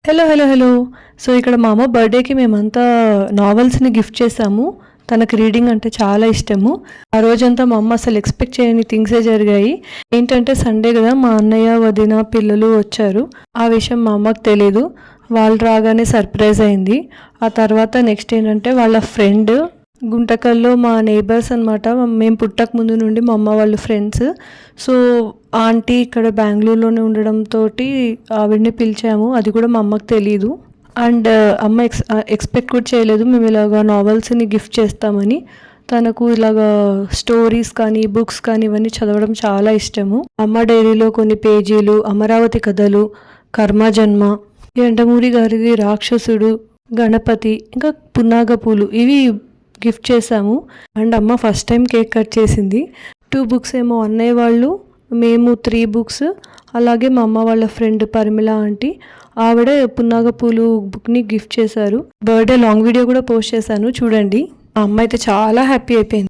Hello hello hello so ఇక్కడ మా అమ్మ బర్త్డేకి మేమంతా నావెల్స్ని గిఫ్ట్ చేసాము. తనకు రీడింగ్ అంటే చాలా ఇష్టము. ఆ రోజంతా మా అమ్మ అసలు ఎక్స్పెక్ట్ చేయని థింగ్సే జరిగాయి. ఏంటంటే సండే కదా, మా అన్నయ్య వదిన పిల్లలు వచ్చారు. ఆ విషయం మా అమ్మకు తెలీదు. వాళ్ళు రాగానే సర్ప్రైజ్ అయింది. ఆ తర్వాత నెక్స్ట్ ఏంటంటే వాళ్ళ ఫ్రెండ్ గుంటకల్లో మా నేబర్స్ అనమాట. మేము పుట్టక ముందు నుండి మా అమ్మ వాళ్ళు ఫ్రెండ్స్. సో ఆంటీ ఇక్కడ బెంగళూరులోనే ఉండడంతో ఆవిడని పిలిచాము. అది కూడా మా అమ్మకు తెలీదు. అండ్ అమ్మ ఎక్స్పెక్ట్ కూడా చేయలేదు మేము ఇలాగ నావెల్స్ని గిఫ్ట్ చేస్తామని. తనకు ఇలాగ స్టోరీస్ కానీ బుక్స్ కానీ ఇవన్నీ చదవడం చాలా ఇష్టము. అమ్మ డైరీలో కొన్ని పేజీలు, అమరావతి కథలు, కర్మజన్మ, ఎండమూరి గారిది రాక్షసుడు, గణపతి, ఇంకా పున్నాగ పూలు ఇవి గిఫ్ట్ చేశాము. అండ్ అమ్మ ఫస్ట్ టైం కేక్ కట్ చేసింది. 2 బుక్స్ ఏమో అన్నయ్య వాళ్ళు, మేము 3 బుక్స్, అలాగే మా అమ్మ వాళ్ళ ఫ్రెండ్ పరిమిళ ఆంటీ ఆవిడ పున్నాగ పూలు బుక్ని గిఫ్ట్ చేశారు. బర్త్డే లాంగ్ వీడియో కూడా పోస్ట్ చేశాను, చూడండి. ఆ అమ్మ అయితే చాలా హ్యాపీ అయిపోయింది.